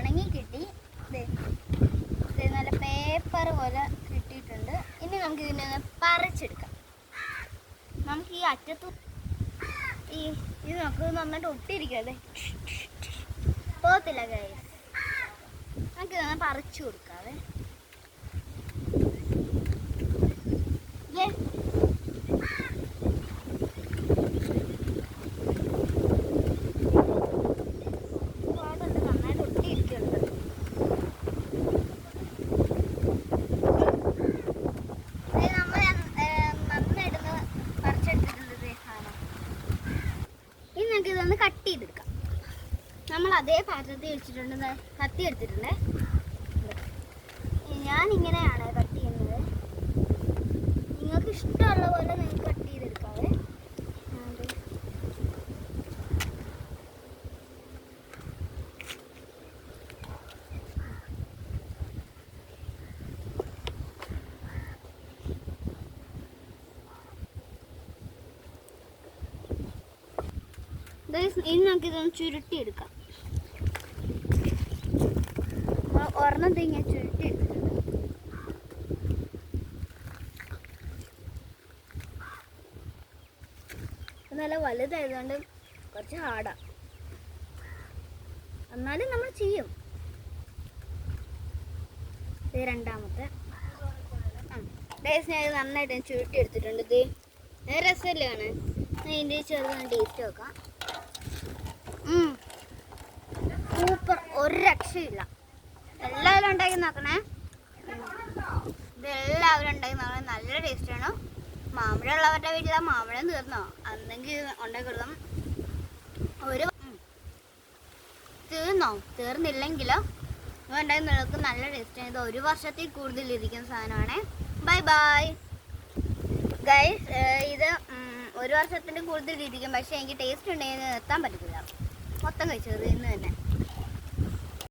ഉണങ്ങി കിട്ടി. നല്ല പേപ്പർ പോലെ കിട്ടിയിട്ടുണ്ട്. ഇനി നമുക്ക് ഇതിനെ പറിച്ചെടുക്കാം. നമുക്ക് ഈ അറ്റത്ത് ഇത് നമുക്ക് നന്നായിട്ട് ഒട്ടിയിരിക്കല്ലേ, പോകത്തില്ല ഗൈസ്. നമുക്ക് ഇതൊന്ന് പറിച്ചു കൊടുക്കാവേ. നന്നായിട്ട് ഒട്ടിയിരിക്കുന്നുണ്ട്. നമ്മൾ നന്നായിട്ടൊന്ന് പറിച്ചെടുത്തിട്ടുണ്ട് സാധനം. ഇനി നമുക്ക് ഇതൊന്ന് കട്ട് ചെയ്തെടുക്കാം. നമ്മൾ അതേ പാത്രത്തിൽ വെച്ചിട്ടുണ്ട്, കത്തി എടുത്തിട്ടുണ്ട്. ഞാനിങ്ങനെയാണ് കട്ട് ചെയ്യുന്നത്. നിങ്ങൾക്ക് ഇഷ്ടമുള്ള പോലെ നിങ്ങൾക്ക് കട്ട് ചെയ്തെടുക്കാവേ. ഇനി നമുക്കിതൊന്ന് ചുരുട്ടിയെടുക്കാം. ഒരെണ്ണം ഇങ്ങനെ ചുരുട്ടിയെടുത്തിട്ടുണ്ട്. നല്ല വലുതായതുകൊണ്ട് കുറച്ച് ഹാർഡാ, എന്നാലും നമ്മൾ ചെയ്യും. ഇത് രണ്ടാമത്തെ. ടേസ്റ്റ് ഞാൻ നന്നായിട്ട് ചുരുട്ടി എടുത്തിട്ടുണ്ട്. ഇത് രസമല്ലേ കാണാൻ. ഇതിൻ്റെ ചെറുതാണ് ടേസ്റ്റ് നോക്കാം. സൂപ്പർ, ഒരു രക്ഷയില്ല. എല്ലാവരും ഉണ്ടാക്കി നോക്കണേ. ഇതെല്ലാവരും ഉണ്ടാക്കി നോക്കണേ. നല്ല ടേസ്റ്റാണ്. മാമ്പഴം ഉള്ളവരുടെ വീട്ടിലെ മാമ്പഴം തീർന്നോ അന്നെങ്കിൽ ഉണ്ടാക്കി കൊടുക്കാം. തീർന്നില്ലെങ്കിലോ ഉണ്ടാക്കി നിങ്ങൾക്ക് നല്ല ടേസ്റ്റാണ്. ഇത് 1 വർഷത്തിൽ കൂടുതൽ ഇരിക്കുന്ന സാധനമാണ്. Bye bye guys. ഇത് 1 വർഷത്തിൻ്റെ കൂടുതൽ ഇരിക്കും. പക്ഷേ എനിക്ക് ടേസ്റ്റ് ഉണ്ടെങ്കിൽ നിർത്താൻ പറ്റത്തില്ല. മൊത്തം കഴിച്ചത് ഇന്ന് തന്നെ.